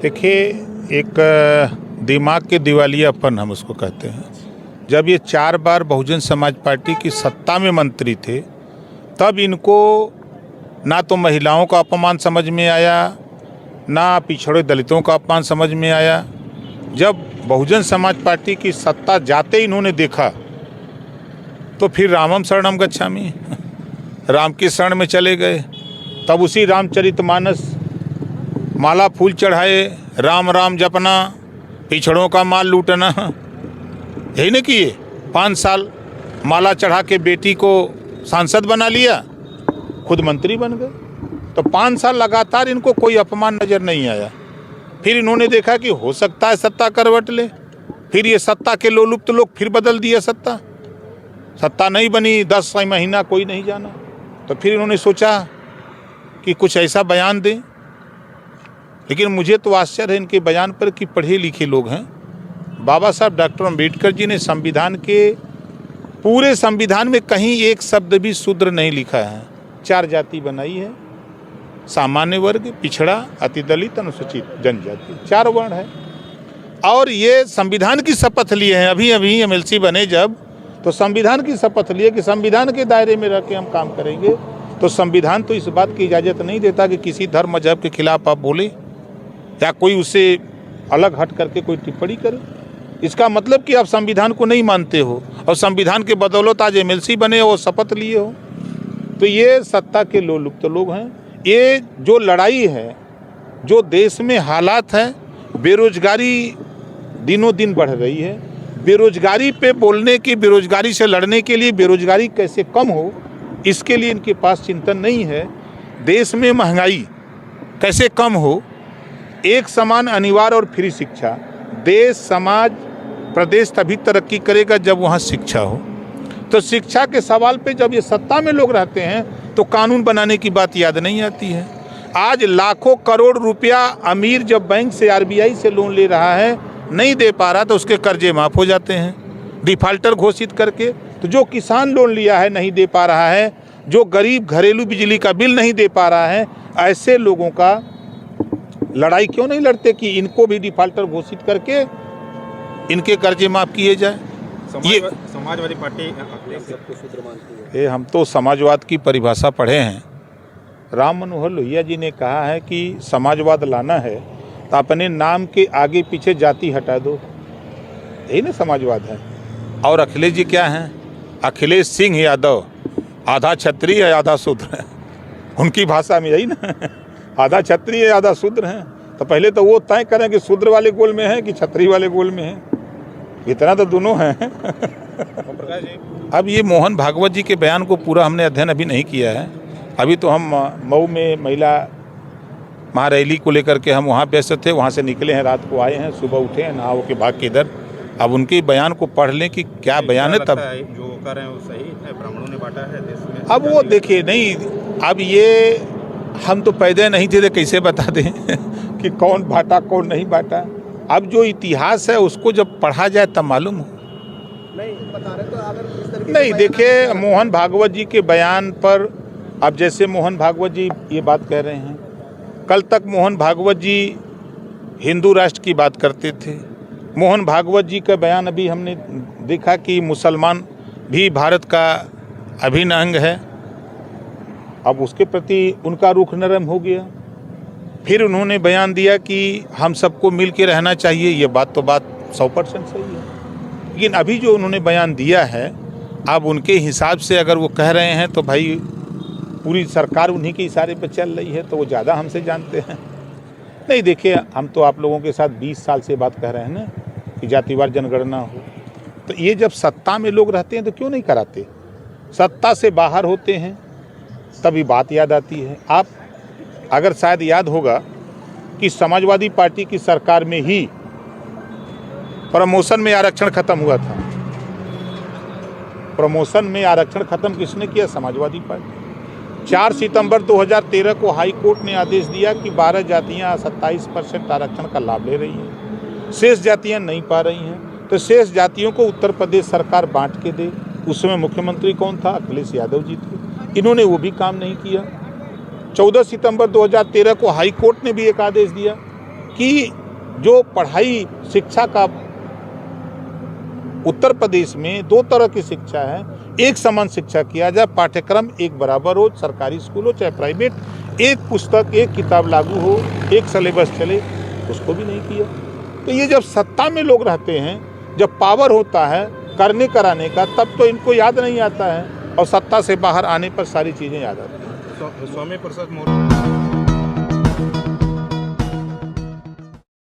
देखिए, एक दिमाग के दिवालियापन हम उसको कहते हैं। जब ये 4 बार बहुजन समाज पार्टी की सत्ता में मंत्री थे, तब इनको ना तो महिलाओं का अपमान समझ में आया, ना पिछड़े दलितों का अपमान समझ में आया। जब बहुजन समाज पार्टी की सत्ता जाते ही इन्होंने देखा, तो फिर रामम शरणम गच्छामि, राम की शरण में चले गए। तब उसी रामचरितमानस, माला फूल चढ़ाए, राम राम जपना, पिछड़ों का माल लूटना, यही न किए। 5 साल माला चढ़ा के बेटी को सांसद बना लिया, खुद मंत्री बन गए। तो 5 साल लगातार इनको कोई अपमान नजर नहीं आया। फिर इन्होंने देखा कि हो सकता है सत्ता करवट ले। फिर ये सत्ता के लोलुप्त लोग फिर बदल दिया सत्ता नहीं बनी, 10 महीना कोई नहीं जाना। तो फिर इन्होंने सोचा कि कुछ ऐसा बयान दें। लेकिन मुझे तो आश्चर्य है इनके बयान पर कि पढ़े लिखे लोग हैं। बाबा साहब डॉक्टर अम्बेडकर जी ने संविधान के पूरे संविधान में कहीं एक शब्द भी शूद्र नहीं लिखा है। 4 जाति बनाई है, सामान्य वर्ग, पिछड़ा, अति दलित, अनुसूचित जनजाति, 4 वर्ण है। और ये संविधान की शपथ लिए हैं। अभी एमएलसी बने जब, तो संविधान की शपथ लिए कि संविधान के दायरे में रह के हम काम करेंगे। तो संविधान तो इस बात की इजाज़त नहीं देता कि किसी धर्म मजहब के खिलाफ आप बोले या कोई उससे अलग हट करके कोई टिप्पणी करे। इसका मतलब कि आप संविधान को नहीं मानते हो और संविधान के बदौलत आज एमएलसी बने हो, शपथ लिए हो। तो ये सत्ता के लोलुप्त लोग हैं। ये जो लड़ाई है, जो देश में हालात है, बेरोजगारी दिनों दिन बढ़ रही है। बेरोजगारी पे बोलने की, बेरोजगारी से लड़ने के लिए, बेरोजगारी कैसे कम हो, इसके लिए इनके पास चिंतन नहीं है। देश में महंगाई कैसे कम हो, एक समान अनिवार्य और फ्री शिक्षा। देश, समाज, प्रदेश तभी तरक्की करेगा जब वहाँ शिक्षा हो। तो शिक्षा के सवाल पे जब ये सत्ता में लोग रहते हैं तो कानून बनाने की बात याद नहीं आती है। आज लाखों करोड़ रुपया अमीर जब बैंक से, आरबीआई से लोन ले रहा है, नहीं दे पा रहा, तो उसके कर्जे माफ़ हो जाते हैं डिफाल्टर घोषित करके। तो जो किसान लोन लिया है नहीं दे पा रहा है, जो गरीब घरेलू बिजली का बिल नहीं दे पा रहा है, ऐसे लोगों का लड़ाई क्यों नहीं लड़ते कि इनको भी डिफाल्टर घोषित करके इनके कर्जे माफ़ किए जाए। ये समाजवादी पार्टी सबको सूत्र मानती है। हम तो समाजवाद की परिभाषा पढ़े हैं। राम मनोहर लोहिया जी ने कहा है कि समाजवाद लाना है तो अपने नाम के आगे पीछे जाति हटा दो, यही ना समाजवाद है। और अखिलेश जी क्या हैं? अखिलेश सिंह यादव, आधा क्षत्रिय है आधा शूद्र है। उनकी भाषा में यही ना, आधा क्षत्रिय आधा शूद्र हैं। तो पहले तो वो तय करें कि शूद्र वाले गोल में है कि क्षत्रिय वाले गोल में है। इतना तो दोनों हैं। अब ये मोहन भागवत जी के बयान को पूरा हमने अध्ययन अभी नहीं किया है। अभी तो हम मऊ में महिला महारैली को लेकर के हम वहाँ व्यस्त थे, वहाँ से निकले हैं, रात को आए हैं, सुबह उठे हैं, नहा के भाग के इधर। अब उनके बयान को पढ़ लें कि क्या बयान है। तब जो कर रहे हैं वो सही है, ब्राह्मणों ने बांटा है देश में। अब वो देखिए नहीं, अब ये हम तो पैदा नहीं थे तो कैसे बता दें कि कौन बांटा कौन नहीं बांटा। अब जो इतिहास है उसको जब पढ़ा जाए तब मालूम हो। नहीं बता रहे तो अगर इस तरीके नहीं, देखिए मोहन भागवत जी के बयान पर, अब जैसे मोहन भागवत जी ये बात कह रहे हैं, कल तक मोहन भागवत जी हिंदू राष्ट्र की बात करते थे। मोहन भागवत जी का बयान अभी हमने देखा कि मुसलमान भी भारत का अभिन्न अंग है। अब उसके प्रति उनका रुख नरम हो गया। फिर उन्होंने बयान दिया कि हम सबको मिल के रहना चाहिए। ये बात 100% सही है। लेकिन अभी जो उन्होंने बयान दिया है, अब उनके हिसाब से अगर वो कह रहे हैं तो भाई पूरी सरकार उन्हीं के इशारे पर चल रही है, तो वो ज़्यादा हमसे जानते हैं। नहीं देखिए, हम तो आप लोगों के साथ 20 साल से बात कह रहे हैं ना कि जातिवार जनगणना हो। तो ये जब सत्ता में लोग रहते हैं तो क्यों नहीं कराते? सत्ता से बाहर होते हैं तभी बात याद आती है। आप अगर शायद याद होगा कि समाजवादी पार्टी की सरकार में ही प्रमोशन में आरक्षण खत्म हुआ था। प्रमोशन में आरक्षण खत्म किसने किया? समाजवादी पार्टी। 4 सितंबर 2013 को हाई कोर्ट ने आदेश दिया कि 12 जातियां 27% आरक्षण का लाभ ले रही हैं, शेष जातियां नहीं पा रही हैं। तो शेष जातियों को उत्तर प्रदेश सरकार बांट के दे। उस समय मुख्यमंत्री कौन था? अखिलेश यादव जी थे। इन्होंने वो भी काम नहीं किया। 14 सितंबर 2013 को हाई कोर्ट ने भी एक आदेश दिया कि जो पढ़ाई शिक्षा का उत्तर प्रदेश में 2 तरह की शिक्षा है, एक समान शिक्षा किया जाए, पाठ्यक्रम एक बराबर हो, सरकारी स्कूल हो चाहे प्राइवेट, एक पुस्तक एक किताब लागू हो, एक सिलेबस चले, उसको भी नहीं किया। तो ये जब सत्ता में लोग रहते हैं, जब पावर होता है करने कराने का, तब तो इनको याद नहीं आता है, और सत्ता से बाहर आने पर सारी चीज़ें याद आती हैं। स्वामी प्रसाद मौर्य